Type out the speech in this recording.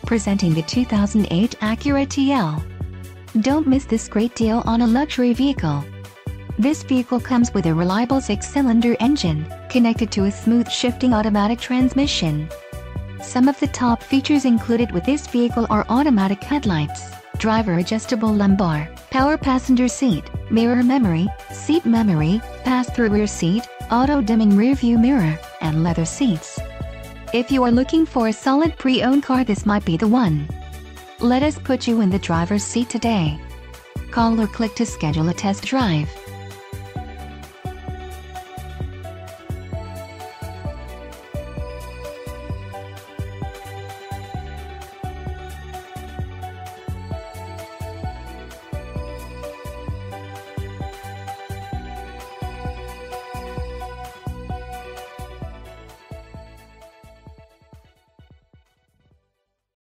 Presenting the 2008 Acura TL. Don't miss this great deal on a luxury vehicle. This vehicle comes with a reliable 6-cylinder engine, connected to a smooth shifting automatic transmission. Some of the top features included with this vehicle are automatic headlights, driver adjustable lumbar, power passenger seat, mirror memory, seat memory, pass-through rear seat, auto-dimming rear-view mirror, and leather seats. If you are looking for a solid pre-owned car, this might be the one. Let us put you in the driver's seat today. Call or click to schedule a test drive.